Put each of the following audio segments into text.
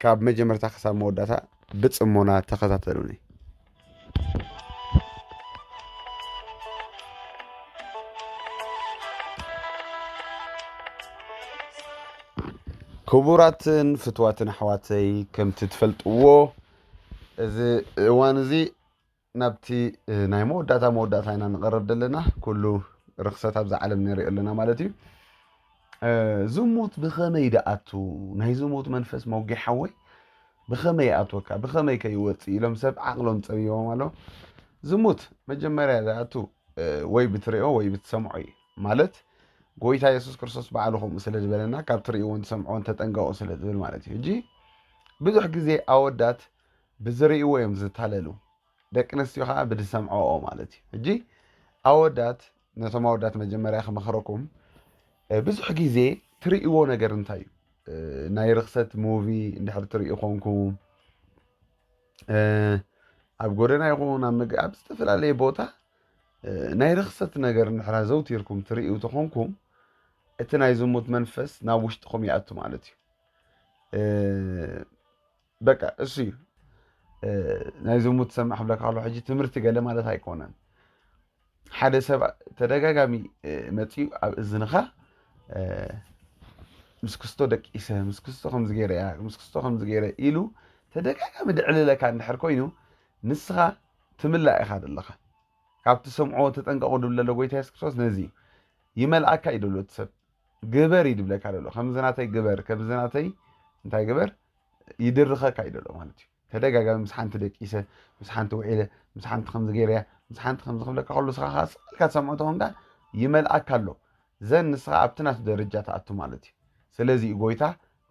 ካብ መጀመርታ ክሳብ መወዳእታ ብጽሞና ተኸታተሉኒ። ክቡራትን ፍትዋትን ኣሕዋተይ ከምቲ ትፈልጥዎ እዚ እዋን እዚ ናብቲ ናይ መወዳእታ ኢና ንቐርብ ዘለና ኩሉ ርክሰት ኣብዛ ዓለም ንሪኦ ኣለና ማለት እዩ። ዝሙት ብኸመይ ደኣቱ ናይ ዝሙት መንፈስ መውጊሓ ወይ ብኸመይ ኣትወካ ብኸመይ ከይወፅእ ኢሎም ሰብ ዓቕሎም ፀቢቦም ኣሎ። ዝሙት መጀመርያ ደኣቱ ወይ ብትሪኦ ወይ ብትሰምዖ እዩ ማለት ጎይታ ኢየሱስ ክርስቶስ በዓሉ ከምኡ ስለ ዝበለና ካብ ትሪእዎን ትሰምዖን ተጠንቀቑ ስለ ዝብል ማለት እዩ። ሕጂ ብዙሕ ግዜ ኣወዳት ብዝርእይዎ እዮም ዝታለሉ፣ ደቂ ኣንስትዮ ከዓ ብዝሰምዖኦ ማለት እዩ። ሕጂ ኣወዳት ነቶም ኣወዳት መጀመርያ ክመክረኩም ብዙሕ ግዜ ትርእይዎ ነገር እንታይ እዩ? ናይ ርክሰት ሙቪ እንድሕር ትርእዩ ኮንኩም ኣብ ጎደና ይኹን ኣብ ዝተፈላለየ ቦታ ናይ ርክሰት ነገር እንድሕር ዘውቲርኩም ትርእዩ ተኾንኩም እቲ ናይ ዝሙት መንፈስ ናብ ውሽጥኹም ይኣቱ ማለት እዩ። በቃ እሱ እዩ ናይ ዝሙት ሰማዕ ክብለካ ከሎ ሕጂ ትምህርቲ ገለ ማለት ኣይኮነን። ሓደ ሰብ ተደጋጋሚ መፅኡ ኣብ እዝንኻ ምስ ክስቶ ደቂሰ ምስ ክስቶ ከምዚ ገይረ እያ ምስ ክስቶ ከምዚ ገይረ ኢሉ ተደጋጋሚ ድዕልለካ እንድሕር ኮይኑ ንስኻ ትምላእ ኢኻ ዘለኻ። ካብቲ ሰምዖ ተጠንቀቑ ድብል ዘሎ ጎይታ ኢየሱስ ክርስቶስ ነዚ ይመልኣካ እዩ ደሎ እቲ ሰብ ግበር እዩ ድብለካ ደሎ ከምዚ ናተይ ግበር ከምዚ ናተይ እንታይ ግበር ይድርኸካ እዩ ደሎ ማለት እዩ። ተደጋጋሚ ምስ ሓንቲ ደቂሰ ምስ ሓንቲ ውዒለ ምስ ሓንቲ ከምዚ ገይረ እያ ምስ ሓንቲ ከምዚ ክብለካ ከሎ ንስኻ ስልካ ትሰምዖ ተኾንካ ይመልኣካ ኣሎ ዘን ንስኻ ኣብቲ ናቱ ደረጃ ተኣቱ ማለት እዩ። ስለዚ ጎይታ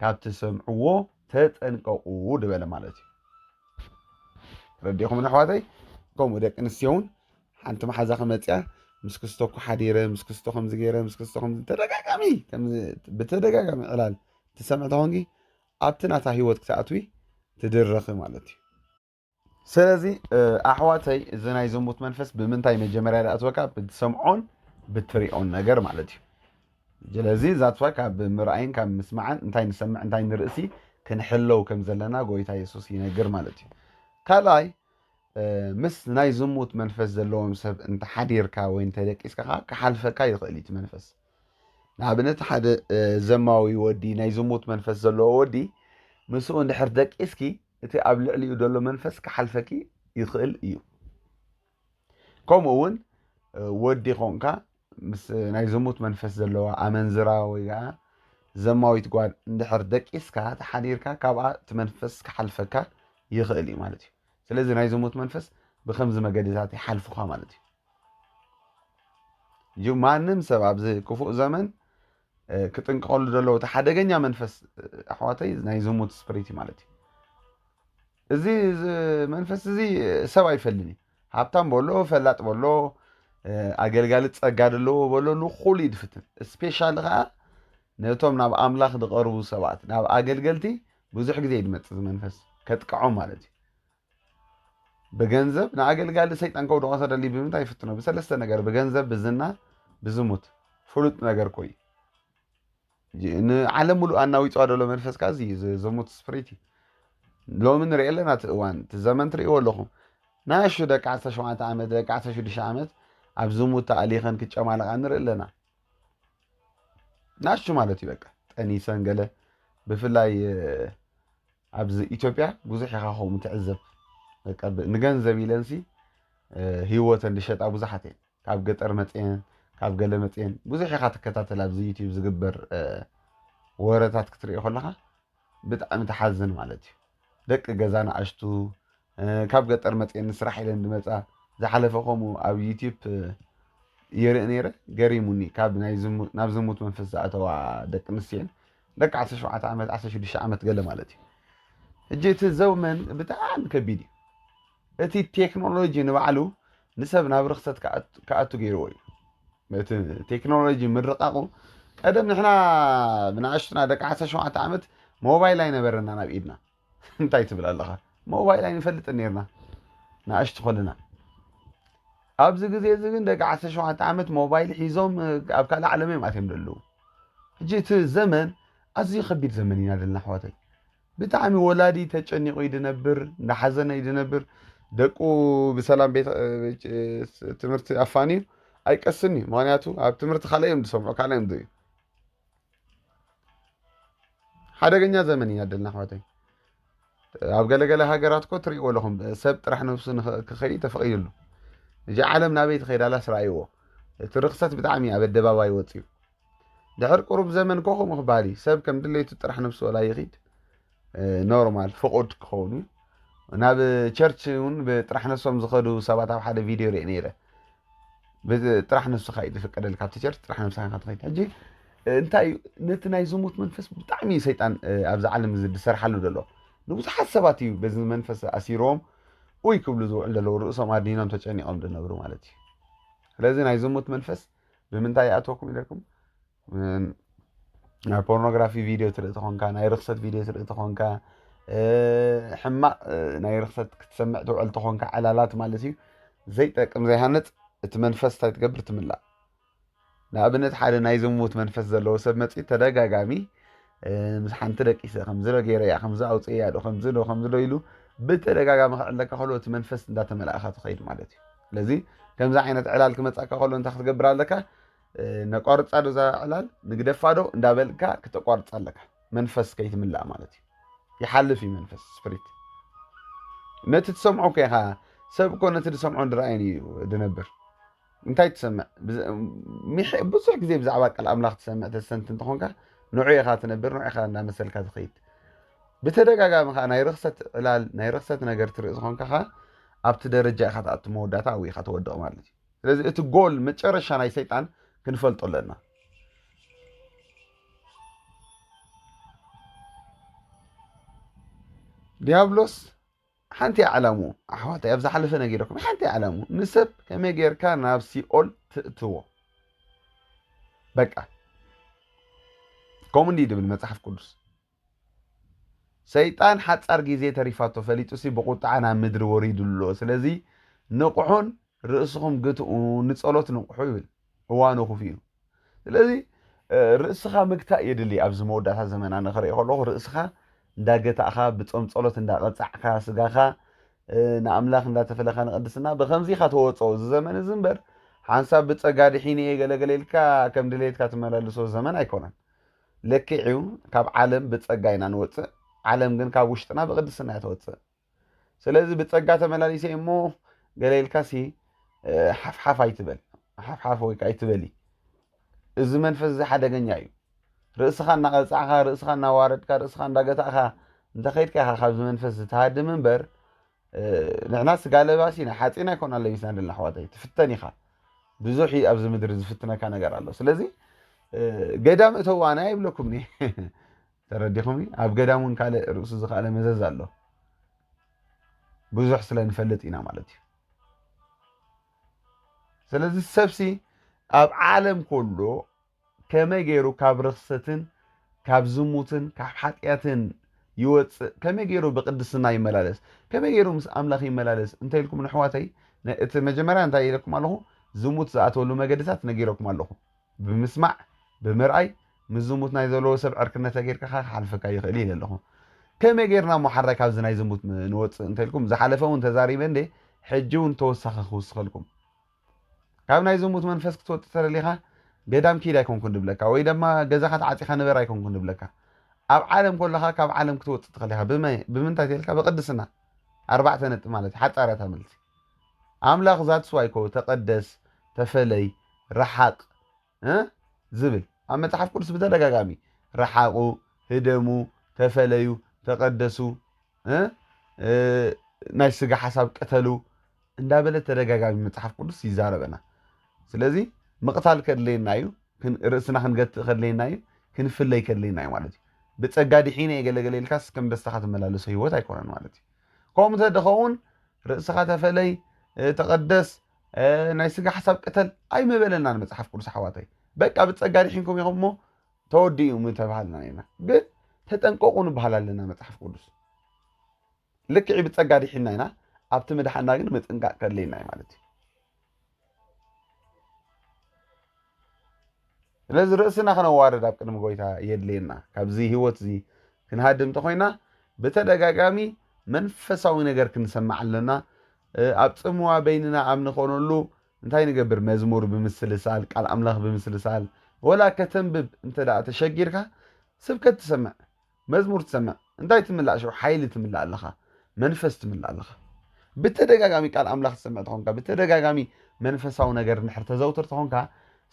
ካብቲ ሰምዕዎ ተጠንቀቁ ድበለ ማለት እዩ። ረዲኹም ኣሕዋተይ ከምኡ ደቂ ኣንስትዮ እውን ሓንቲ መሓዛ ከመፅያ ምስ ክስቶ እኮ ሓዲረ ምስ ክስቶ ከምዚ ገይረ ምስ ክስቶ ከምዚ ብተደጋጋሚ ዕላል ትሰምዕ ተኾንኪ ኣብቲ ናታ ሂወት ክትኣትዊ ትድረኺ ማለት እዩ። ስለዚ ኣሕዋተይ እዚ ናይ ዝሙት መንፈስ ብምንታይ መጀመርያ ዝኣትወካ ብትሰምዖን ብትሪኦን ነገር ማለት እዩ። ስለዚ ዛትዋ ካብ ምርኣይን ካብ ምስማዕን እንታይ ንሰምዕ እንታይ ንርእሲ ክንሕለው ከም ዘለና ጎይታ ኢየሱስ ይነግር ማለት እዩ። ካልኣይ ምስ ናይ ዝሙት መንፈስ ዘለዎም ሰብ እንተሓዲርካ ወይ እንተደቂስካ ክሓልፈካ ይኽእል እቲ መንፈስ። ንኣብነት ሓደ ዘማዊ ወዲ ናይ ዝሙት መንፈስ ዘለዎ ወዲ ምስኡ እንድሕር ደቂስኪ እቲ ኣብ ልዕሊኡ ዘሎ መንፈስ ክሓልፈኪ ይኽእል እዩ። ከምኡ እውን ወዲ ኮንካ ምስ ናይ ዝሙት መንፈስ ዘለዋ ኣመንዝራ ወይ ከዓ ዘማዊት ጓል እንድሕር ደቂስካ ተሓዲርካ ካብኣ እቲ መንፈስ ክሓልፈካ ይኽእል እዩ ማለት እዩ። ስለዚ ናይ ዝሙት መንፈስ ብከምዚ መገድታት ይሓልፉካ ማለት እዩ። ማንም ሰብ ኣብዚ ክፉእ ዘመን ክጥንቀቐሉ ዘለዎ እቲ ሓደገኛ መንፈስ ኣሕዋተይ ናይ ዝሙት ስፕሪት ማለት እዩ። እዚ መንፈስ እዚ ሰብ ኣይፈልኒ ሃብታም በሎ ፈላጥ በሎ ኣገልጋሊ ፀጋ ዘለዎ በሎ ንኩሉ ይድፍትን። ስፔሻሊ ከዓ ነቶም ናብ ኣምላኽ ዝቐርቡ ሰባት ናብ ኣገልገልቲ ብዙሕ ግዜ ይድመፅ እዚ መንፈስ ከጥቅዖም ማለት እዩ። ብገንዘብ ንኣገልጋሊ ሰይጣን ከውድቆ ተደሊ ብምንታይ ይፍትኖ? ብሰለስተ ነገር ብገንዘብ ብዝና ብዝሙት ፍሉጥ ነገር ኮይ ንዓለም ሙሉእ ኣናዊፅዋ ደሎ መንፈስ ከዓ እዚ ዝሙት ስፕሪት እዩ። ሎሚ ንሪኦ ኣለና እቲ እዋን እቲ ዘመን ትሪእዎ ኣለኹም ናሹ ደቂ 17 ዓመት ደቂ 16 ዓመት ኣብ ዝሙት ተኣሊኸን ክጨማለቓ ንርኢ ኣለና ናሹ ማለት እዩ። በቃ ጠኒሰን ገለ ብፍላይ ኣብዚ ኢትዮጵያ ብዙሕ ኢኻ ከምኡ ትዕዘብ ንገንዘብ ኢለንሲ ሂወተን ዝሸጣ ብዙሓት እየን። ካብ ገጠር መፅአን ካብ ገለ መፅአን ብዙሕ ኢኻ ትከታተል ኣብዚ ዩቲብ ዝግበር ወረታት ክትሪኦ ከለካ ብጣዕሚ ተሓዝን ማለት እዩ። ደቂ ገዛ ንኣሽቱ ካብ ገጠር መፅአን ንስራሕ ኢለን ዝመፃ ዝሓለፈ ከምኡ ኣብ ዩቲብ የርኢ ነይረ ገሪሙኒ ካብ ናብ ዝሙት መንፈስ ዝኣተዋ ደቂ ኣንስትዮ ደቂ 17 ዓመት 16 ዓመት ገለ ማለት እዩ። ሕጂ እቲ ዘመን ብጣዕሚ ከቢድ እዩ። እቲ ቴክኖሎጂ ንባዕሉ ንሰብ ናብ ርክሰት ክኣቱ ገይርዎ እዩ። እቲ ቴክኖሎጂ ምርቃቑ ቀደም ንሕና ብናእሽቱና ደቂ 17 ዓመት ሞባይል ኣይነበረና ናብ ኢድና እንታይ ትብል ኣለኻ? ሞባይል ኣይንፈልጥን ነርና ናእሽቱ ኮለና። ኣብዚ ግዜ እዚ ግን ደቂ 17 ዓመት ሞባይል ሒዞም ኣብ ካልእ ዓለም እዮም ኣትዮም ዘለዉ። ሕጂ እቲ ዘመን ኣዝዩ ከቢድ ዘመን ኢና ዘለና ኣሕዋተይ። بتعمي ولادي تجنيقو يدنبر نحزن يدنبر دقو بسلام بيت تمرت أفاني أي كسني مانياتو أب تمرت خليهم دسمعو كالهم دي حدقنيا زمني يدلنا حواتي أب قال هاجرات كتري ولهم سب طرح نفسه كخير تفقيل له جا عالمنا بيت خير على سرعيوه ترخصت بتعمي أب الدبابة يوتيو دحر قرب زمن كوخو مخبالي سب كم دليت طرح نفسه ولا يغيد نورمال فقد كوني ناب تشرشون بطرح نفسهم زخدوا سبعة أو حدا فيديو رئنيره بطرح نفسه خايد فكر الكابت تشرش طرح نفسه خايد خايد هجي انتي نتنا يزموت منفس بتعمي سيطان أبز عالم زد سرحلو دلو نبوز حسباتي بزن منفس أسيروم ويكبلو زو عند لو رؤسهم عدينهم تجاني قام دنبرو مالتي لازم يزموت منفس بمنتاي أتوكم إليكم من بورنوغرافي فيديو ترى تخون كان هاي رخصة فيديو ترى تخون كان حما ناي رخصة كتسمع توعل تخون كعلالات مالتي زي تكم زي هانت تمنفس تتقبر تملا نابنت حال ناي زموت منفس زلو سب مصي تدغاغامي مس حنت دقيسه خمزلو غيريا خمزو اوصيا دو خمزلو يلو بتدغاغام خلك خلو تمنفس اندا تملاخا تخيد مالتي لذي كم زي عينت علال كمصاك خلو انت تغبر لك نقارص ادو زا علال نغدفادو اندابلكا كتقارص لك منفس كيتملا مالتي يحلف منفس سبريت نت تسمعو كيها سب كون نت تسمعو درايني دنبر انتي تسمع بصح كزي بزعبا قال املاح تسمع تسنت انت خونكا نوعي خا تنبر نوعي خا نمسلكا تخيد بتدغاغام خا ناي رخصت علال ناي رخصت نغير تري خونكا خا ابت درجه خا تات موداتا وي خا تودو مالتي ስለዚህ እቲ ጎል መጨረሻ ናይ ሰይጣን ክንፈልጦ ኣለና ዲያብሎስ ሓንቲ ዓላሙ ኣሕዋተይ ኣብ ዝሓለፈ ነጊረኩም ሓንቲ ዓላሙ ንሰብ ከመይ ጌርካ ናብ ሲኦል ትእትዎ በቃ ከምኡ እንዲ ድብል መፅሓፍ ቅዱስ ሰይጣን ሓፃር ግዜ ተሪፋቶ ፈሊጡሲ ብቁጣዕ ናብ ምድሪ ወሪዱሎ ስለዚ ንቑሑን ርእስኹም ግትኡ ንጸሎት ንቑሑ ይብል እዋኑ ክፍኡ ስለዚ ርእስኻ ምግታእ የድሊ ኣብዚ መወዳእታ ዘመና ንኽርኢ ከለኹ ርእስኻ እንዳገታእኻ ብፆም ጸሎት እንዳቐፃዕካ ስጋኻ ንኣምላኽ እንዳተፈለኻ ንቅድስና ብከምዚ ኢኻ ተወፅኦ እዚ ዘመን እዚ እምበር ሓንሳብ ብፀጋ ድሒነ እየ ገለገለ ኢልካ ከም ድሌትካ ትመላልሶ ዘመን ኣይኮነን ለኪዑ ካብ ዓለም ብፀጋ ኢና ንወፅእ ዓለም ግን ካብ ውሽጥና ብቅድስና እያ ተወፅእ ስለዚ ብፀጋ ተመላሊሰ እሞ ገለ ኢልካሲ ሓፍሓፍ ኣይትበል ሓፍሓፍ ወይ ከዓ ኣይትበሊ እዚ መንፈስ እዚ ሓደገኛ እዩ ርእስኻ እናቐፃዕኻ ርእስኻ እናዋረድካ ርእስኻ እንዳገታእኻ እንተኸይድካ ኢኻ ካብዚ መንፈስ ዝተሃድም እምበር ንሕና ስጋ ለባሲ ኢና ሓፂና ይኮና ለቢስና ደልና ኣሕዋተይ ትፍተን ኢኻ ብዙሕ ኣብዚ ምድሪ ዝፍትነካ ነገር ኣሎ ስለዚ ገዳም እተዋና ይብለኩምኒ ተረዲኹምኒ ኣብ ገዳም እውን ካልእ ርእሱ ዝኸኣለ መዘዝ ኣሎ ብዙሕ ስለ ንፈልጥ ኢና ማለት እዩ ስለዚ ሰብሲ ኣብ ዓለም ኩሉ ከመይ ገይሩ ካብ ርክሰትን ካብ ዝሙትን ካብ ሓጢኣትን ይወፅእ ከመይ ገይሩ ብቅድስና ይመላለስ ከመይ ገይሩ ምስ ኣምላኽ ይመላለስ እንታይ ኢልኩም ንሕዋተይ እቲ መጀመርያ እንታይ ኢለኩም ኣለኹ ዝሙት ዝኣተወሉ መገድታት ነጊረኩም ኣለኹ ብምስማዕ ብምርኣይ ምስ ዝሙት ናይ ዘለዎ ሰብ ዕርክነት ጌርካ ክሓልፈካ ይኽእል ኢለ ኣለኹ ከመይ ጌርና ሞሓራይ ካብዚ ናይ ዝሙት ንወፅእ እንታይ ኢልኩም ዝሓለፈ እውን ተዛሪበ እንዴ ሕጂ እውን ተወሳኺ ክውስኸልኩም ካብ ናይ ዝሙት መንፈስ ክትወፅእ ተደሊኻ ገዳም ኪድ ኣይኮንኩን ድብለካ ወይ ድማ ገዛኻ ተዓፂኻ ንበር ኣይኮንኩን ድብለካ ኣብ ዓለም ኮለኻ ካብ ዓለም ክትወፅእ ትኽእል ኢኻ ብምንታይ ተልካ ብቅድስና ኣርባዕተ ነጥብ ማለት ሓፃርያታ መልሲ ኣምላኽ ዛትስዋይኮ ተቐደስ ተፈለይ ረሓቕ ዝብል ኣብ መፅሓፍ ቅዱስ ብተደጋጋሚ ረሓቑ ህደሙ ተፈለዩ ተቐደሱ ናይ ስጋ ሓሳብ ቅተሉ እንዳበለ ተደጋጋሚ መፅሓፍ ቅዱስ ይዛረበና ስለዚ ምቕታል ከድለየና እዩ ርእስና ክንገትእ ከድለየና እዩ ክንፍለይ ከድለየና እዩ ማለት እዩ ብፀጋ ድሒነ የገለገለ ኢልካስ ከም ደስታኻ ትመላለሶ ሂወት ኣይኮነን ማለት እዩ ከምኡ ተድኸውን ርእስኻ ተፈለይ ተቐደስ ናይ ስጋ ሓሳብ ቅተል ኣይመበለናን መፅሓፍ ቅዱስ ኣሕዋተይ በቃ ብፀጋ ድሒንኩም ኢኹም እሞ ተወዲኡ ተባሃልና ኢና ግን ተጠንቀቁ ንበሃል ኣለና መፅሓፍ ቅዱስ ልክዕ ብፀጋ ድሒና ኢና ኣብቲ ምድሓና ግን ምጥንቃቅ ከድለየና እዩ ማለት እዩ ስለዚ ርእስና ክነዋርድ ኣብ ቅድሚ ጎይታ የድልየና ካብዚ ሂወት እዚ ክንሃድም እንተኮይና ብተደጋጋሚ መንፈሳዊ ነገር ክንሰማዕ ኣለና ኣብ ጽምዋ በይንና ኣብ ንኾነሉ እንታይ ንገብር መዝሙር ብምስልሳል ቃል ኣምላኽ ብምስልሳል ወላ ከተንብብ እንተ ደኣ ተሸጊርካ ስብከት ትሰምዕ መዝሙር ትሰምዕ እንታይ ትምላእ ሸው ሓይሊ ትምላእ ኣለኻ መንፈስ ትምላእ ኣለኻ ብተደጋጋሚ ቃል ኣምላኽ ትሰምዕ ተኾንካ ብተደጋጋሚ መንፈሳዊ ነገር ንድሕር ተዘውትር ተኾንካ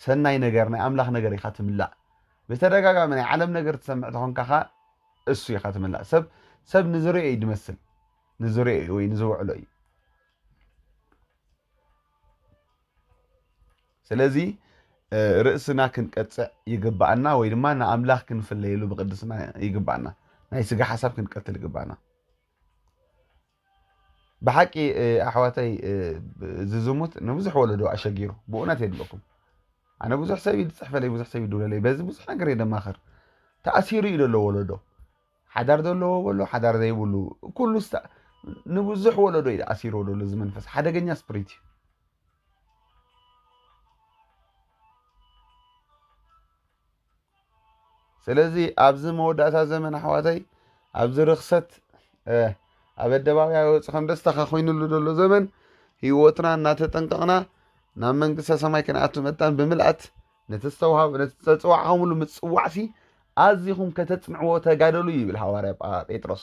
ሰናይ ነገር ናይ ኣምላኽ ነገር ኢኻ ትምላእ ብተደጋጋሚ ናይ ዓለም ነገር ትሰምዕ ተኾንካ ኸ እሱ ኢኻ ትምላእ ሰብ ንዝርኦ እዩ ድመስል ንዝርኦ ወይ ንዝውዕሎ እዩ ስለዚ ርእስና ክንቀጽዕ ይግባአና ወይ ድማ ንኣምላኽ ክንፍለየሉ ብቅድስና ይግባአና ናይ ስጋ ሓሳብ ክንቀትል ይግባአና ብሓቂ ኣሕዋተይ ዝዝሙት ንብዙሕ ወለዶ ኣሸጊሩ ብእውነት የድለኩም ኣነ ብዙሕ ሰብ ይፅሕፈለይ ብዙሕ ሰብ ይድብለለይ በዚ ብዙሕ ነገር የደማኽር ተኣሲሩ እዩ ዘሎ ወለዶ ሓዳር ዘለዎ በሎ ሓዳር ዘይብሉ ኩሉ ንብዙሕ ወለዶ እዩ ኣሲሩ ዘሎ እዚ መንፈስ ሓደገኛ ስፕሪት እዩ ስለዚ ኣብዚ መወዳእታ ዘመን ኣሕዋተይ ኣብዚ ርክሰት ኣብ ኣደባባይ ወፂ ከም ደስታኻ ኮይኑሉ ዘሎ ዘመን ህይወትና እናተጠንቀቕና ናብ መንግስተ ሰማይ ክንኣቱ መጣን ብምልኣት ነቲ ዝተፅዋዕኸምሉ ምፅዋዕሲ ኣዚኹም ከተፅንዕዎ ተጋደሉ ይብል ሃዋርያ ጴጥሮስ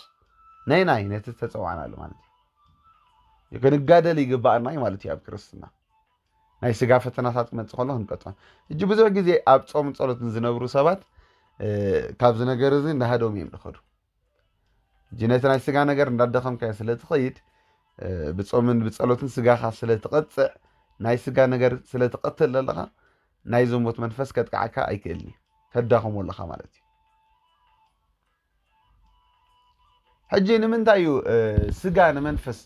ናይ ነቲ ዝተፀዋዕናሉ ማለት እዩ ክንጋደል ይግባአና ማለት እዩ ኣብ ክርስትና ናይ ስጋ ፈተናታት ክመፅእ ከሎ ክንቀፅዖ እጂ ብዙሕ ግዜ ኣብ ፆምን ፀሎትን ዝነብሩ ሰባት ካብዚ ነገር እዚ እንዳሃደም እዮም ዝኸዱ እጂ ነቲ ናይ ስጋ ነገር እንዳደኸምካዮ ስለ ትኸይድ ብፆምን ብፀሎትን ስጋኻ ስለ ትቐፅዕ ናይ ስጋ ነገር ስለ ትቐትል ዘለኻ ናይ ዝሙት መንፈስ ከጥቅዓካ ኣይክእልኒ ከዳኸሞ ኣለኻ ማለት እዩ ሕጂ ንምንታይ እዩ ስጋ ንመንፈስ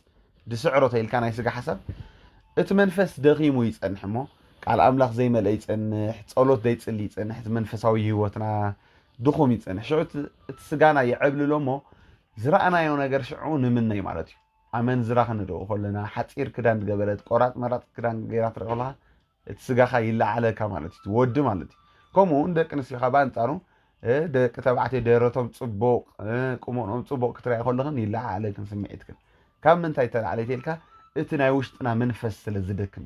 ድስዕሮ ተኢልካ ናይ ስጋ ሓሳብ እቲ መንፈስ ደኺሙ ይፀንሕ እሞ ቃል ኣምላኽ ዘይመልአ ይፀንሕ ፀሎት ዘይፅሊ ይፀንሕ እቲ መንፈሳዊ ህይወትና ድኹም ይፀንሕ ሽዑ እቲ ስጋና ይዕብልሎ እሞ ዝረኣናዮ ነገር ሽዑ ንምነይ ማለት እዩ ኣመንዝራ ክንሪኦ ከለና ሓፂር ክዳን ዝገበረት ቆራፅ መራፅ ክዳን ገይራ ትሪኦ ከለካ እቲ ስጋኻ ይለዓለካ ማለት እዩ ወዲ ማለት እዩ ከምኡ እውን ደቂ ኣንስትዮኻ በኣንፃሩ ደቂ ተባዕትዮ ደረቶም ፅቡቕ ቁመኖም ፅቡቕ ክትሪኦ ከለኽን ይለዓለክን ስምዒትክን ካብ ምንታይ ተላዕለ ኢልካ እቲ ናይ ውሽጥና መንፈስ ስለ ዝደክም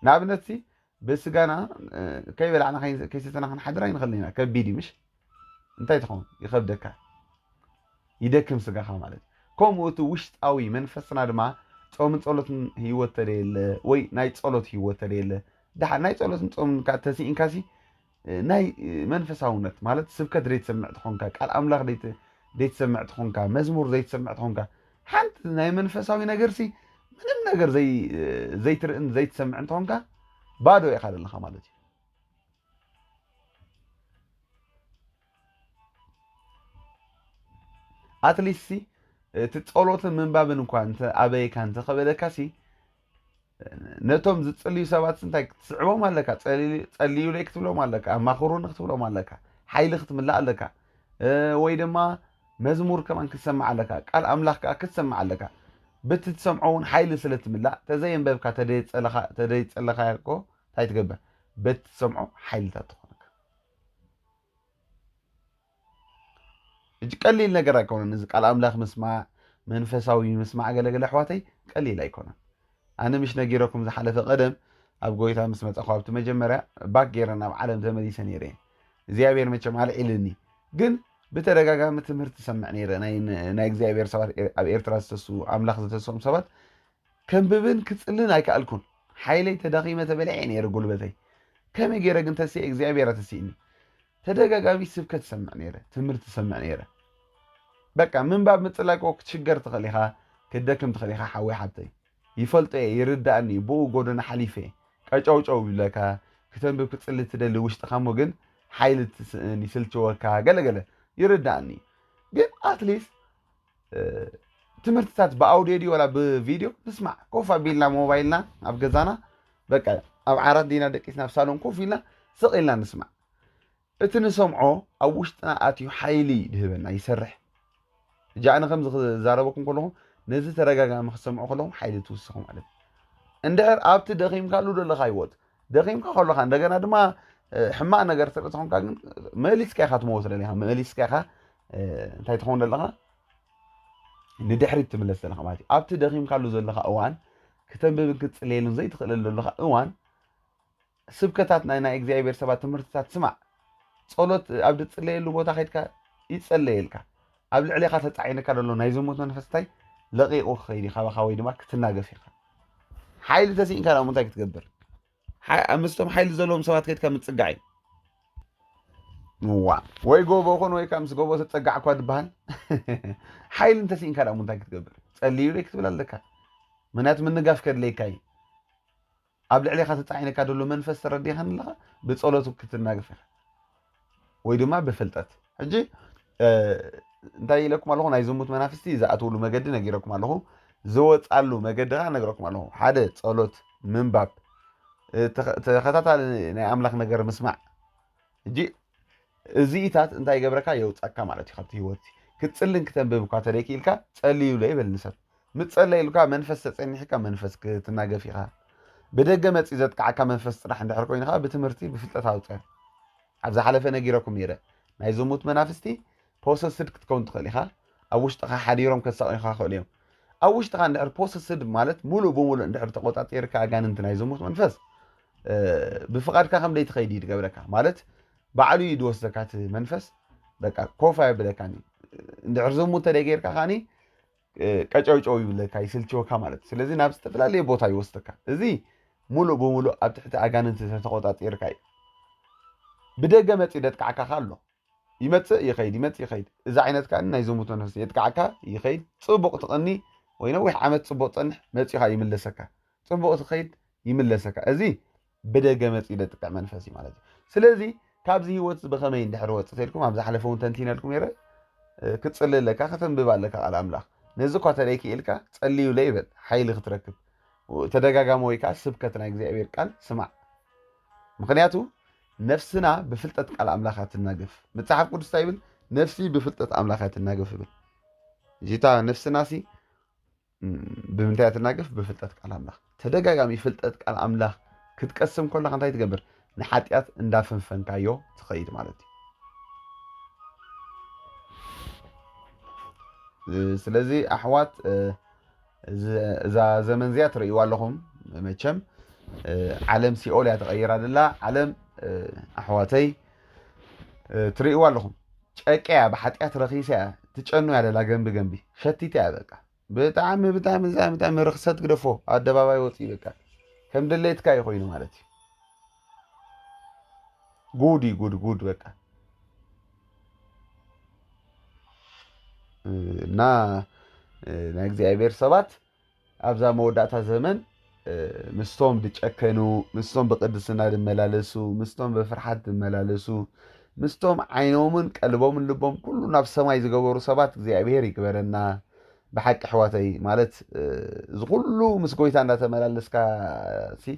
ንኣብነት ብስጋና ከይበላዕና ከይሰተና ክንሓድር ኣይንኽእል ኢና ከቢድ እዩ ምሽ እንታይ ትኸውን ይኸብደካ ይደክም ስጋኻ ማለት እዩ ከምኡ እቲ ውሽጣዊ መንፈስና ድማ ፆምን ፀሎትን ህይወት ተደየለ ወይ ናይ ፀሎት ህይወት ተደየለ ድሓር ናይ ፀሎትን ፆምን ተሲኢንካሲ ናይ መንፈሳውነት ማለት ስብከት ዘይትሰምዕ ትኾንካ ቃል ኣምላኽ ዘይትሰምዕ ትኾንካ መዝሙር ዘይትሰምዕ ትኾንካ ሓንቲ ናይ መንፈሳዊ ነገርሲ ምንም ነገር ዘይትርእን ዘይትሰምዕ እንትኾንካ ባዶ ኢኻ ዘለኻ ማለት እዩ ኣትሊስት እቲ ፀሎትን ምንባብን እኳ ኣበይካ እንተኸበደካሲ ነቶም ዝፅልዩ ሰባት እንታይ ክትስዕቦም ኣለካ ፀልዩለይ ክትብሎም ኣለካ ኣማኽሩኒ ክትብሎም ኣለካ ሓይሊ ክትምላእ ኣለካ ወይ ድማ መዝሙር ከማን ክትሰማዕ ኣለካ ቃል ኣምላኽ ከዓ ክትሰማዕ ኣለካ ብትሰምዖ እውን ሓይሊ ስለ ትምላእ ተዘየንበብካ ተደይፀለካ እኮ እንታይ ትገብር በትሰምዖ ሓይልታት ትኾነካ እጂ ቀሊል ነገር ኣይኮነን እዚ ቃል ኣምላኽ ምስማዕ መንፈሳዊ ምስማዕ ገለገለ ኣሕዋተይ ቀሊል ኣይኮነን ኣነ ምሽ ነጊረኩም ዝሓለፈ ቀደም ኣብ ጎይታ ምስ መፀኹ ኣብቲ መጀመርያ ባክ ገይረ ናብ ዓለም ተመሊሰ ነይረ እግዚኣብሔር መቸም ኣልዒልኒ ግን ብተደጋጋሚ ትምህርቲ ሰምዕ ነይረ ናይ እግዚኣብሔር ሰባት ኣብ ኤርትራ ዝተሱ ኣምላኽ ዝተሰም ሰባት ከንብብን ክፅልን ኣይከኣልኩን ሓይለይ ተዳኺመ ተበልዐ ነይረ ጉልበተይ ከመይ ገይረ ግን ተስእየ እግዚኣብሔር ተስእኒ ተደጋጋሚ ስብከት ሰምዕ ነይረ ትምህርቲ ሰምዕ ነይረ በቃ ምንባብ ምፅላቅ ክትሽገር ትኽእል ኢኻ ክደክም ትኽእል ኢኻ ሓወይ ሓብተይ ይፈልጦ እየ ይርዳእኒ ብኡ ጎደና ሓሊፈ ቀጨውጨው ይብለካ ክተንብብ ክፅሊ ትደሊ ውሽጥኻ እሞ ግን ሓይሊ ትስእን ይስልችወካ ገለገለ ይርዳእኒ ግን ኣትሊስት ትምህርትታት ብኣውድዮ ወላ ብቪድዮ ንስማዕ ኮፍ ኣቢልና ሞባይልና ኣብ ገዛና በቃ ኣብ ዓራት ዲና ደቂስና ኣብ ሳሎን ኮፍ ኢልና ስቕ ኢልና ንስማዕ እቲ ንሰምዖ ኣብ ውሽጥና ኣትዩ ሓይሊ ድህበና ይሰርሕ እጂ ኣነ ከምዚ ክዛረበኩም ከለኹም ነዚ ተረጋጋሚ ክሰምዑ ከለኹም ሓይሊ ትውስኹ ማለት እንድሕር ኣብቲ ደኺምካሉ ዘለኻ ይወት ደኺምካ ከለኻ እንደገና ድማ ሕማቕ ነገር ትርኢ ትኾንካ ግን መሊስካ ኢኻ ትመወት ለኒኻ መሊስካ ኢኻ እንታይ ትኾን ዘለኻ ንድሕሪት ትምለስ ዘለኻ ማለት እዩ ኣብቲ ደኺምካሉ ዘለኻ እዋን ክተንብብን ክትፅልየሉን ዘይትኽእለሉ ዘለኻ እዋን ስብከታት ናይ እግዚኣብሔር ሰባት ትምህርትታት ስማዕ ጸሎት ኣብ ትጽልየሉ ቦታ ከይድካ ይጸለየልካ ኣብ ልዕሊኻ ተጻዒንካ ዘሎ ናይ ዝሙት መንፈስ እንታይ ለቂቑ ክኸይድ ኢኻባኻ ወይ ድማ ክትናገፍ ኢኻ ሓይሊ ተሲእንካ ናብ ምንታይ ክትገብር ምስቶም ሓይሊ ዘለዎም ሰባት ከይድካ ምፅጋዕ እዩ ዋ ወይ ጎቦ ኹን ወይ ከዓ ምስ ጎቦ ትፀጋዕ እኳ ትበሃል ሓይሊ እንተሲእንካ ናብ ምንታይ ክትገብር ጸልዩ ለይ ክትብል ኣለካ ምክንያቱ ምንጋፍ ከድለይካ እዩ ኣብ ልዕሊኻ ተጻዒንካ ዘሎ መንፈስ ተረዲኻ ኣለኻ ብጸሎቱ ክትናገፍ ኢኻ ወይ ድማ ብፍልጠት ሕጂ እንታይ ኢለኩም ኣለኹ ናይ ዝሙት መናፍስቲ ዝኣትውሉ መገዲ ነጊረኩም ኣለኹ ዝወፃሉ መገድኻ ነግረኩም ኣለኹ ሓደ ጸሎት ምንባብ ተኸታታሊ ናይ ኣምላኽ ነገር ምስማዕ ሕጂ እዚኢታት እንታይ ገብረካ የውፃካ ማለት እዩ ካብቲ ህይወት ክትፅልን ክተንብብ እኳ ተደኪኢልካ ጸልዩለ ይበል ንሰብ ምትጸለይሉካ መንፈስ ተጸኒሕካ መንፈስ ክትናገፍ ኢኻ ብደገ መፂ ዘጥቃዓካ መንፈስ ጥራሕ እንድሕር ኮይንኻ ብትምህርቲ ብፍልጠት ኣውፅአ ኣብ ዝሓለፈ ነጊረኩም ነይረ ናይ ዝሙት መናፍስቲ ፖሰስድ ክትከውን ትኽእል ኢኻ ኣብ ውሽጥኻ ሓዲሮም ከሳቑኒኻ ክኽእሉ እዮም ኣብ ውሽጥኻ እንድሕር ፖሰስድ ማለት ሙሉእ ብሙሉእ እንድሕር ተቆጣጢርካ ኣጋንንቲ ናይ ዝሙት መንፈስ ብፍቓድካ ከምደይ ትኸይድ እዩ ትገብረካ ማለት ባዕሉ እዩ ድወስደካ እቲ መንፈስ በቃ ኮፍ የብለካኒ እንድሕር ዝሙት ተደጊርካ ካኒ ቀጨውጨው ይብለካ ይስልችወካ ማለት ስለዚ ናብ ዝተፈላለየ ቦታ ይወስደካ እዚ ሙሉእ ብሙሉእ ኣብ ትሕቲ ኣጋንንቲ ተቆጣጢርካ እዩ ብደገ መፂ ደጥቃዓካ ኣሎ ይመፅእ ይኸይድ ይመፅእ ይኸይድ እዚ ዓይነት ከዓ ናይ ዝሙት መንፈስ የጥቃዓካ ይኸይድ ፅቡቕ ትቕኒ ወይ ነዊሕ ዓመት ፅቡቕ ፀንሕ መፂኻ ይምለሰካ ፅቡቕ ትኸይድ ይምለሰካ እዚ ብደገ መፂ ደጥቃዕ መንፈስ እዩ ማለት እዩ ስለዚ ካብዚ ህይወት ብኸመይ እንድሕር ወፅእ ኢልኩም ኣብ ዝሓለፈ እውን ተንቲነልኩም ነይረ ክትፅልይ ኣለካ ከተንብብ ኣለካ ቃል ኣምላኽ ነዚ እኳ ተደይኪኢልካ ጸልዩለ ይበል ሓይሊ ክትረክብ ተደጋጋሚ ወይ ከዓ ስብከት ናይ እግዚኣብሔር ቃል ስማዕ ምክንያቱ ነፍስና ብፍልጠት ቃል ኣምላኽ ትናገፍ መጽሓፍ ቅዱስ ይብል ነፍሲ ብፍልጠት ኣምላኽ ትናገፍ ይብል እዚታ ነፍስና ሲ ብምንታይ ትናገፍ ብፍልጠት ቃል ኣምላኽ ተደጋጋሚ ፍልጠት ቃል ኣምላኽ ክትቀስም ከለኻ እንታይ ትገብር ንሓጢኣት እንዳፈንፈንካዮ ትኸይድ ማለት እዩ ስለዚ ኣሕዋት እዛ ዘመን እዚኣ ትርእይዋ ኣለኹም መቸም ዓለም ሲኦል እያ ተቐይራ ዘላ ዓለም ኣሕዋተይ ትርእይዋ ኣለኹም ጨቀያ ብሓጢኣት ረኺሳ እያ ትጨኑ እያ ደላ ገንቢ ገንቢ ሸቲት እያ በቃ ብጣዕሚ ብጣዕሚ ብጣዕሚ ርክሰት ግደፎ ኣደባባይ ወፂኡ በቃ ከም ድሌትካ ይኮይኑ ማለት እዩ ጉድ ጉድ ጉድ በቃ እና ናይ እግዚኣብሔር ሰባት ኣብዛ መወዳእታ ዘመን ምስቶም ድጨከኑ ምስቶም ብቅድስና ድመላለሱ ምስቶም ብፍርሓት ድመላለሱ ምስቶም ዓይኖምን ቀልቦምን ልቦም ኩሉ ናብ ሰማይ ዝገበሩ ሰባት እግዚኣብሔር ይግበረና ብሓቂ ኣሕዋተይ ማለት እዚ ኩሉ ምስ ጎይታ እንዳተመላለስካ ሲ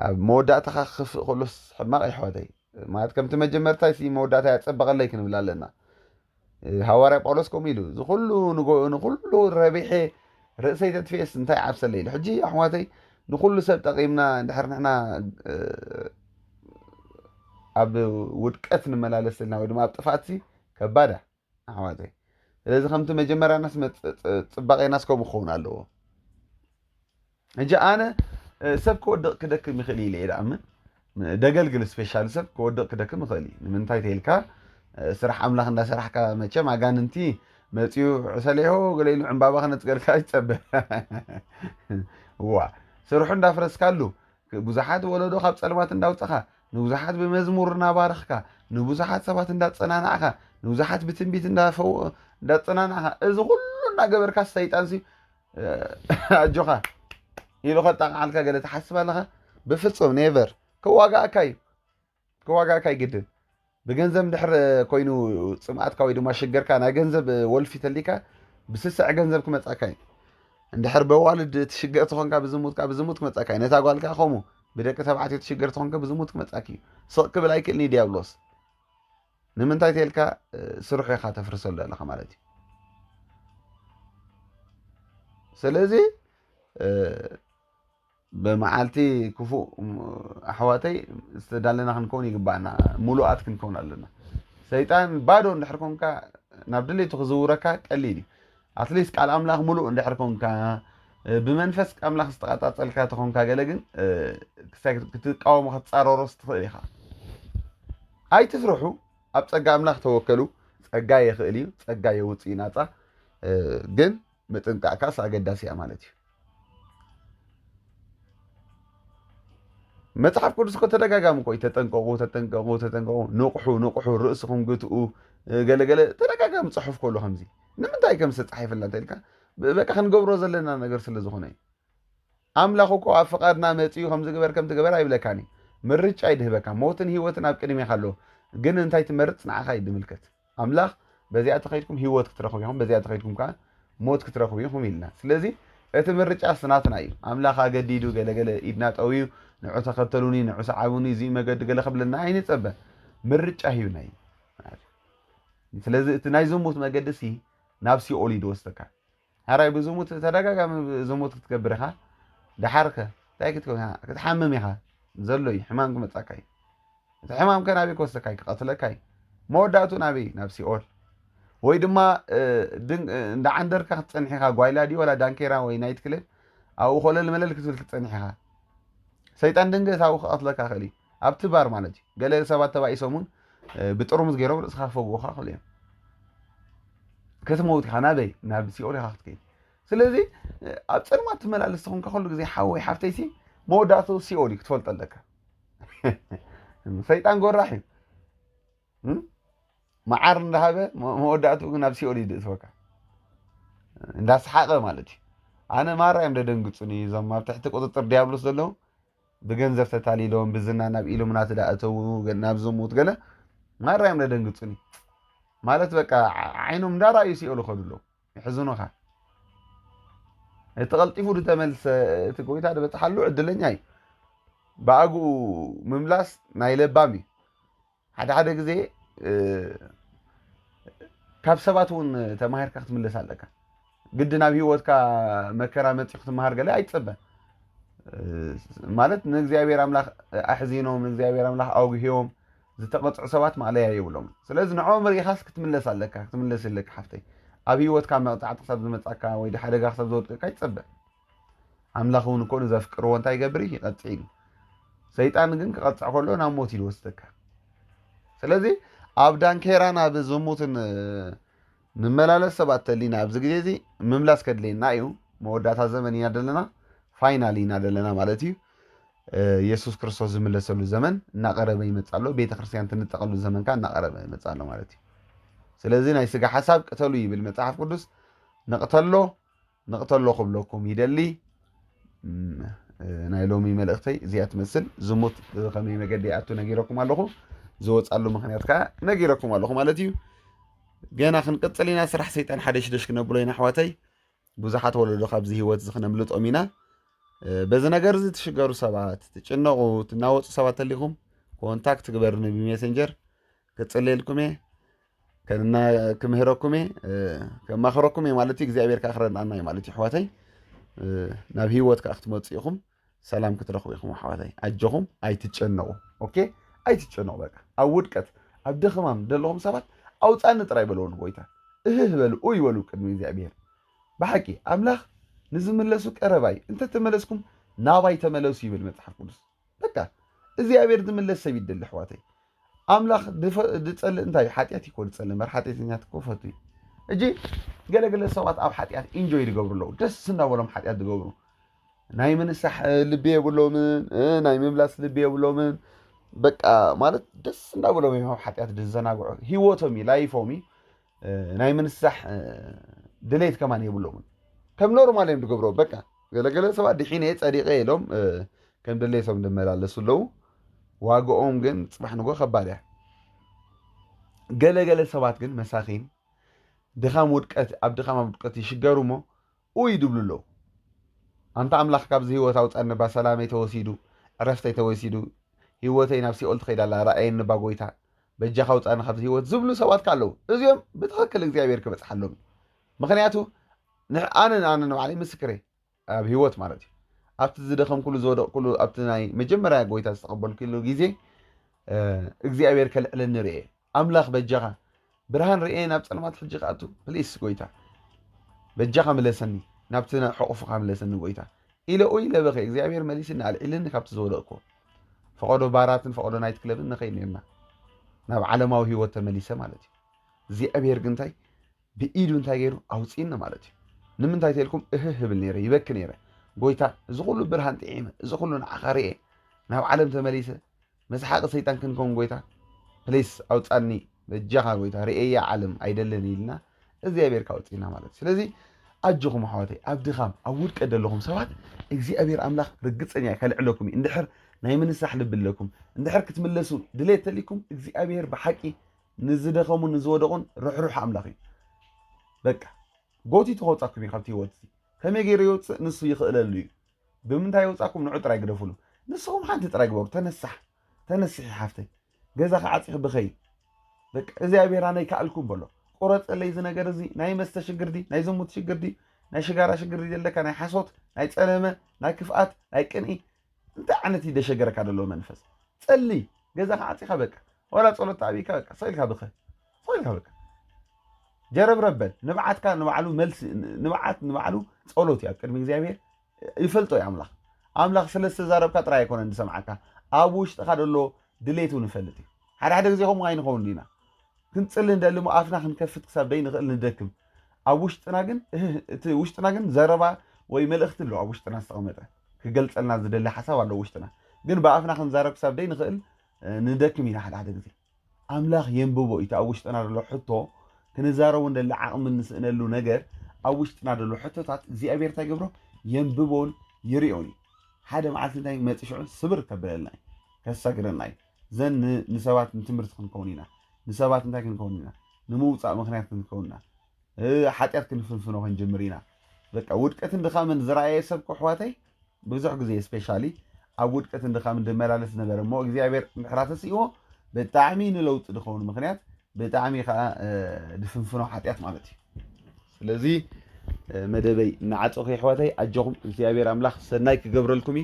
ኣብ መወዳእታኻ ክኽፍእ ከሎስ ሕማቕ ኣሕዋተይ ማለት ከምቲ መጀመርታ መወዳእታ ያፀበቐለይ ክንብል ኣለና ሃዋርያ ጳውሎስ ከምኡ ኢሉ ንኩሉ ረቢሐ ርእሰይ ተትፊአስ እንታይ ዓብሰለ ኢሉ ሕጂ ኣሕዋተይ ንኩሉ ሰብ ጠቒምና እንድሕር ንሕና ኣብ ውድቀት ንመላለስ ዘለና ወይ ድማ ኣብ ጥፋእቲ ከባዳ ኣሕዋተይ ስለዚ ከምቲ መጀመርያናስ ፅባቐናስ ከምኡ ክኸውን ኣለዎ ሕጂ ኣነ ሰብ ክወድቕ ክደክም ይኽእል ኢለ እየ ድኣምን ደገልግል ስፔሻል ሰብ ክወድቕ ክደክም ይኽእል እዩ ንምንታይ ተይልካ ስራሕ ኣምላኽ እንዳሰራሕካ መቸም ኣጋንንቲ መፂኡ ሰሊሖ ገለኢሉ ዕምባባ ከነፅገልካ ይፀብሕ ዋ ስርሑ እንዳፍረስካሉ ብዙሓት ወለዶ ካብ ፀልማት እንዳውፅኻ ንብዙሓት ብመዝሙር እናባረኽካ ንብዙሓት ሰባት እንዳፀናናዕካ ንብዙሓት ብትንቢት እንዳፀናናዕካ እዚ ኩሉ እንዳገበርካ ሰይጣን ኣጆኻ ኢሉ ከጣቕዓልካ ገለ ትሓስብ ኣለኻ ብፍፁም ኔቨር ክዋጋእካ እዩ ክዋጋእካ ይግድን ብገንዘብ ድሕር ኮይኑ ፅምኣትካ ወይ ድማ ሽገርካ ናይ ገንዘብ ወልፊ ተሊካ ብስስዕ ገንዘብ ክመፀካ እዩ እንድሕር በዋልድ ትሽገር ትኾንካ ብዝሙት ክመፀካ እዩ ነታ ጓልካ ከምኡ ብደቂ ተባዕትዮ ትሽገር ትኾንካ ብዝሙት ክመፀካ እዩ ስቕ ክብል ኣይክእልኒ ዲያብሎስ ንምንታይ ተልካ ስርሑ ኢኻ ተፍርሰሉ ኣለኻ ማለት እዩ ስለዚ ብመዓልቲ ክፉእ ኣሕዋተይ ዝተዳለና ክንከውን ይግባአና ሙሉኣት ክንከውን ኣለና ሰይጣን ባዶ እንድሕር ኮንካ ናብ ድሌቱ ክዝውረካ ቀሊል እዩ ኣትሊስት ቃል ኣምላኽ ሙሉእ እንድሕር ኮንካ ብመንፈስ ኣምላኽ ዝተቐጣፀልካ ተኾንካ ገለ ግን ክትቃወሞ ክትፃረሮስ ትኽእል ኢኻ ኣይትፍርሑ ኣብ ፀጋ ኣምላኽ ተወከሉ ፀጋ የኽእል እዩ ፀጋ የውፅእ ናፃ ግን ምጥንቃዕካስ ኣገዳሲ እያ ማለት እዩ መጽሓፍ ቅዱስ እኮ ተደጋጋሚ እኮ ተጠንቀቁ ተጠንቀቁ ተጠንቀቁ ንቑሑ ንቑሑ ርእስኹም ግትኡ ገለገለ ተደጋጋሚ ፅሑፍ ከሎ ከምዚ ንምንታይ ከም ዝተፃሒፈላ እንተኢልካ በቃ ክንገብሮ ዘለና ነገር ስለ ዝኾነ እዩ ኣምላኽ እኮ ኣብ ፍቓድና መፅኡ ከም ዝግበር ከም ትገበር ኣይብለካኒ ምርጫ ይድህበካ ሞትን ሂወትን ኣብ ቅድሚኻ ኣሎ ግን እንታይ ትመርፅ ንዓኻ ይድምልከት ኣምላኽ በዚኣ ተኸይድኩም ሂወት ክትረኽቡ ኢኹም በዚኣ ተኸይድኩም ከዓ ሞት ክትረኽቡ ኢኹም ኢልና ስለዚ እቲ ምርጫ ስናትና እዩ ኣምላኽ ኣገዲዱ ገለገለ ኢድና ጠውዩ ንዑ ተኸተሉኒ ንዑ ሰዓቡኒ እዚ መገዲ ገለ ክብለና ኣይንፀበ ምርጫ ሂብና እዩ ስለዚ እቲ ናይ ዝሙት መገዲ ሲ ናብ ሲኦል እዩ ድወስደካ ሃራይ ብዝሙት ተደጋጋሚ ዝሙት ክትገብር ኢኻ ድሓርከ እንታይ ክትከውን ክትሓምም ኢኻ ዘሎ እዩ ሕማም ክመፃካ እዩ እቲ ሕማም ከ ናበይ ክወስደካ እዩ ክቐትለካ እዩ መወዳእቱ ናበይ ናብ ሲኦል ወይ ድማ እንዳዓንደርካ ክትፀኒሕ ኢኻ ጓይላ ድዩ ወላ ዳንኬራ ወይ ናይት ክለብ ኣብኡ ኮለል መለል ክትብል ክትፀኒሕ ኢኻ ሰይጣን ድንገት ኣብኡ ክቐትለካ ክእል እዩ ኣብቲ ባር ማለት እዩ ገለ ሰባት ተባኢሶምን ብጥርሙዝ ገይሮም ርእስኻ ክፈግኡኻ ክእል እዮም ክትመውት ኢኻ ናበይ ናብ ሲኦል ኢኻ ክትከይድ ስለዚ ኣብ ፀልማት ትመላለስ ተኾንካ ኩሉ ግዜ ሓወይ ሓፍተይሲ መወዳእቱ ሲኦል እዩ ክትፈልጦ ኣለካ ሰይጣን ጎራሕ እዩ መዓር እንዳሃበ መወዳእቱ ግን ናብ ሲኦል እዩ ድእትወካ እንዳሰሓቐ ማለት እዩ ኣነ ማርያም ደደንግፁኒ እዞም ኣብ ትሕቲ ቁጥጥር ዲያብሎስ ዘለዉ ብገንዘብ ተታሊሎም ብዝና ናብ ኢሉምናት ዳእተው ናብ ዝሙት ገለ ማርያም ደደንግፁኒ ማለት በቃ ዓይኖም እንዳራእዩ ሲኦል ይኸዱ ኣለዉ ይሕዝኑኻ እቲ ቀልጢፉ ድተመልሰ እቲ ጎይታ ድበፅሓሉ ዕድለኛ እዩ ብኣግኡ ምምላስ ናይ ለባም እዩ ሓደ ሓደ ግዜ ካብ ሰባት እውን ተማሂርካ ክትምለስ ኣለካ ግዲ ናብ ሂወትካ መከራ መፂኡ ክትመሃር ገለ ኣይትፀበን ማለት ንእግዚኣብሔር ኣምላኽ ኣሕዚኖም ንእግዚኣብሔር ኣምላኽ ኣውግሂቦም ዝተቐፅዑ ሰባት ማዕለያ የብሎም ስለዚ ንዖም ርኢኻስ ክትምለስ ኣለካ ክትምለስ ኣለካ ሓፍተይ ኣብ ሂወትካ መቕፃዕቲ ክሳብ ዝመፃካ ወይ ሓደጋ ክሳብ ዘወድቀካ ይፀበእ ኣምላኽ እውን እኮ ንዘፍቅርዎ እንታይ ይገብር ይቐፅዕ ኢሉ ሰይጣን ግን ክቐፅዕ ከሎ ናብ ሞት ኢሉ ወስደካ ስለዚ ኣብ ዳንኬራ ናብ ዝሙትን ንመላለስ ሰባት ተሊና ኣብዚ ግዜ እዚ ምምላስ ከድለየና እዩ መወዳእታ ዘመን ኢና ደለና ፋይናል ኢና ደለና ማለት እዩ ኢየሱስ ክርስቶስ ዝምለሰሉ ዘመን እናቐረበ ይመፅእ ኣሎ ቤተ ክርስቲያን ትንጠቐሉ ዘመን ከዓ እናቐረበ ይመፅእ ኣሎ ማለት እዩ ስለዚ ናይ ስጋ ሓሳብ ቅተሉ ይብል መፅሓፍ ቅዱስ ንቕተሎ ክብለኩም ይደሊ ናይ ሎሚ መልእኽተይ እዚኣ ትመስል ዝሙት ከመይ መገዲ ኣቱ ነጊረኩም ኣለኹ ዝወፃሉ ምክንያት ከዓ ነጊረኩም ኣለኹ ማለት እዩ ገና ክንቅፅል ኢና ስራሕ ሰይጣን ሓደ ሽደሽ ክነብሎ ኢና ኣሕዋተይ ብዙሓት ወለዶ ካብዚ ሂወት እዚ ክነምልጦም ኢና በዚ ነገር እዚ ትሽገሩ ሰባት ትጭነቑ ትናወፁ ሰባት ተሊኹም ኮንታክት ግበርኒ ብሜሴንጀር ክፅልየልኩም እየ ክምህረኩም እየ ከማኽረኩም እየ ማለት እዩ እግዚኣብሔር ከዓ ክረድኣና እዩ ማለት እዩ ኣሕዋተይ ናብ ሂወት ከዓ ክትመፁ ኢኹም ሰላም ክትረኽቡ ኢኹም ኣሕዋተይ ኣጀኹም ኣይትጨነቑ ኦኬ ኣይትጨነቑ በቃ ኣብ ውድቀት ኣብ ድኽማም ዘለኹም ሰባት ኣውፃኒ ጥራይ በለዎን ጎይታ እህህ በሉ ይበሉ ቅድሚ እግዚኣብሔር ብሓቂ ኣምላኽ ንዝምለሱ ቀረባይ እንተተመለስኩም ናባይ ተመለሱ ይብል መፅሓፍ ቅዱስ በቃ እግዚኣብሔር ዝምለስ ሰብ ይደሊ ኣሕዋተይ ኣምላኽ ድፀልእ እንታይ ሓጢኣት ይኮ ድፀልእ እምበር ሓጢአተኛት እኮ ፈቱ እዩ እጂ ገለገለ ሰባት ኣብ ሓጢኣት ኢንጆይ ዝገብሩ ኣለዉ ደስ እናበሎም ሓጢኣት ዝገብሩ ናይ ምንሳሕ ልቢ የብሎምን ናይ ምምላስ ልቢ የብሎምን በቃ ማለት ደስ እናበሎም እዮም ኣብ ሓጢኣት ዝዘናግዑ ሂወቶም እዩ ላይፎም እዩ ናይ ምንሳሕ ድሌት ከማን የብሎምን ከም ኖርማል እዮም ዝገብሮ በቃ ገለገለ ሰባት ድሒነ ፀዲቀ ኢሎም ከም ድሌቶም ዝመላለሱ ኣለዉ ዋግኦም ግን ፅባሕ ንጎ ከባድ እያ ገለገለ ሰባት ግን መሳኺን ድኻም ውድቀት ኣብ ድኻም ኣብ ውድቀት ይሽገሩ እሞ ይድብሉ ኣለዉ ኣንታ ኣምላኽ ካብዚ ሂወት ኣውፃኒ ባ ሰላመይ ተወሲዱ ዕረፍተይ ተወሲዱ ሂወተይ ናብ ሲኦል ትኸይድ ኣላ ራእየኒ ባ ጎይታ በጃኻ ኣውፃኒ ካብዚ ሂወት ዝብሉ ሰባት ካ ኣለዉ እዚኦም ብትኽክል እግዚኣብሔር ክበፅሓሎም ምክንያቱ ኣነ ንባዕለይ ምስክረ ኣብ ሂወት ማለት እዩ ኣብቲ ዝደኸም ኩሉ ዝወደቕ ኩሉ ኣብቲ ናይ መጀመርያ ጎይታ ዝተቐበልኩሉ ግዜ እግዚኣብሔር ከልዕለኒ ርአ أملاخ بجها برهان رئينا بسلامات حجة أتو بليس قويتا بجها ملسني نبتنا حقوق ملسني قويتا إلى بخي إግዚአብሔር مليسنا على إلى إنك بتزودكوا فقدوا باراتن فقدوا نايت كلب نخين يما ناب عالماو هيوت مليسة مالتي እግዚአብሔር جنتاي بإيدو انتاي غيرو أوصينا مالتي نمنتاي تلكم هبل نيره يبك نيره قويتا زغلو برهان تعيمة زغلو نعخاريه ناب عالم تمليسة مسحاق سيطان كنكم قويتا بليس أوصاني بجها قويتا رئية عالم أيدلني لنا እግዚአብሔር ካውጽና ማለት ስለዚህ أجوكم حواتي أبدخام أول كده لهم سوات እግዚአብሔር أملاخ رجعتني كالعلوكم اندحر نايمن السحلب لكم اندحر كتملسوا دليت لكم እግዚአብሔር بحقي نزدخم ونزودقون روح أملاخي بك قوتي تغوصاكم يخبتي واتسي كم يجي ريوت نصو يخقل لي بمنتهي وصاكم نعود رايق دفلو نصهم حانت ترايق بور تنسح حافتي جزاك عاطيخ بخي بك እግዚአብሔር أنا يكالكم بلو قرط اللي إذا نجرزي ناي مستشجردي ناي زموت شجردي ناي شجارة شجردي لك ناي حصوت ناي تسلمة ناي كفات ناي كني أنت عنتي ده شجرك على اللون منفس تسلي جزاك عاطي خبك ولا تصلت تعبيك بك صيلك بخير صيلك بك جرب ربنا نبعت كان نبعلو ملس نبعلو تصلت يا كرم إግዚአብሔር يفلتو يا أملاخ سلسة زارب كتر يكون عند سمعك أبوش تخلو له دليتو نفلتي حد زيهم غاين خون لينا كنتصلي ندلمو أفنا خنكفت كسب دين نخل ندكم أبوش تناجن وش تناجن زربا ويملأخت له أبوش تناس قمته كقلت لنا زد اللي حسوا ولا وش تنا جن بأفنا خنزارب كسب دين نخل ندكم هنا حد زي أملاخ ينبوبو يتأوش تنا له حطه كنزارو وند اللي عقم النسأنا له نجر أوش تنا له حطه تات زي أبير تجبره ينبوبون يريوني هذا معلتنا ما تشعر صبر كبرنا كسكرنا زن نسوات نتمرت خنكونينا نسبات انتاك نكوننا نموت مخنيات نكوننا حاتيات كنفنفنو هنجمرينا بك ودقت اندخا من زراعي سبكو حواتي بزح غزي سبيشالي ودقت اندخا من دملالس نبر مو እግዚአብሔር ምሕራተሲኦ بتعمي نلوت دخون مخنيات بتعمي خا دفنفنو حاتيات مالتي ስለዚህ مدبي نعصخي حواتي اجوكم እግዚአብሔር አምላክ ሰናይ ክገብረልኩሚ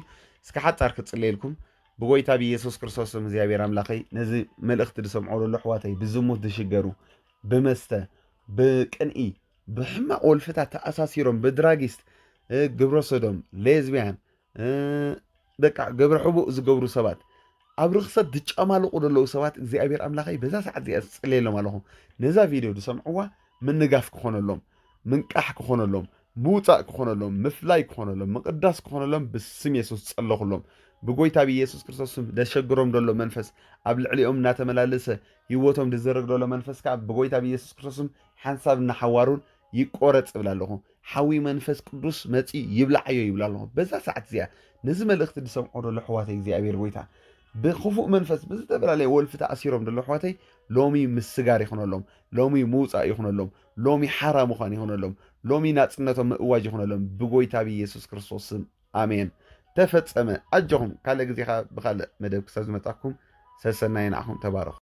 እስከ ሓጣር ክጽልየልኩም بقويتا بيسوس كريستوس مزيابير أملاخي نزي ملأخت دسمعوا له حواتي بزموت دشجرو بمسته بكنئي بحما أولفتا تأساسيرهم بدراجيست جبرو صدام ليزبيان بقى جبر حبو زجبرو سبات أبرخصت دش أمالو قول له سبات زيابير أملاخي بزاس عدي أسئلة لهم علىهم نزا فيديو دسمعوا من نجاف كخون لهم من كح كخون لهم موتا كخون لهم مفلاي كخون لهم مقدس كخون لهم بسم يسوس الله لهم بقويتا بيسوس كريستوس دشجرهم دلو منفس قبل عليهم ناتملالسه يوتهم دزرق دلو منفس كعب بقويتا بيسوس كريستوس حنساب نحوارون يقرط بلالهم حوي منفس قدوس متي يبلعيو يبلالهم بዛ ساعت زيا نزم الاخت دسمعوا دلو حواتي እግዚአብሔር بويتا بخفوق منفس بزتبلالي ولفتا اسيرهم دلو حواتي لومي مسغار يخونلهم لومي موصا يخونلهم لومي حرام خان يخونلهم لومي ناصنتهم مواج يخونلهم بقويتا بيسوس كريستوس امين تفتصمه اجهم قال غزيخا بخال مدب كساز متاكم سسناين اخون تبارك